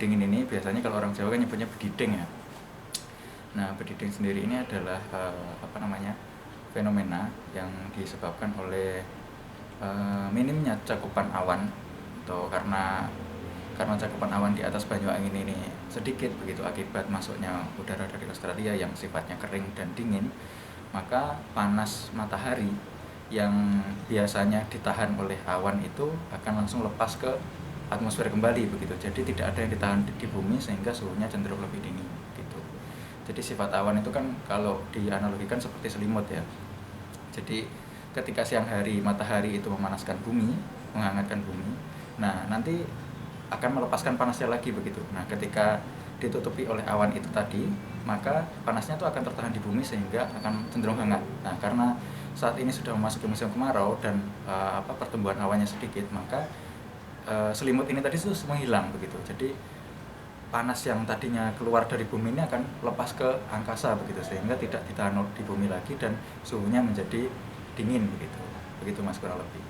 dingin ini biasanya kalau orang Jawa kan nyebutnya bediding ya. Nah, bediding sendiri ini adalah fenomena yang disebabkan oleh minimnya cakupan awan, atau karena cakupan awan di atas Banyuwangi ini sedikit begitu akibat masuknya udara dari Australia yang sifatnya kering dan dingin, maka panas matahari yang biasanya ditahan oleh awan itu akan langsung lepas ke atmosfer kembali begitu. Jadi tidak ada yang ditahan di bumi sehingga suhunya cenderung lebih dingin gitu. Jadi sifat awan itu kan kalau dianalogikan seperti selimut ya. Jadi ketika siang hari matahari itu memanaskan bumi, menghangatkan bumi, nah nanti akan melepaskan panasnya lagi begitu. Nah, ketika ditutupi oleh awan itu tadi, maka panasnya itu akan tertahan di bumi sehingga akan cenderung hangat. Nah, karena saat ini sudah memasuki musim kemarau dan pertumbuhan awannya sedikit, maka selimut ini tadi itu semua hilang begitu. Jadi panas yang tadinya keluar dari bumi ini akan lepas ke angkasa begitu, sehingga tidak ditahan di bumi lagi dan suhunya menjadi dingin begitu. Begitu Mas kurang lebih.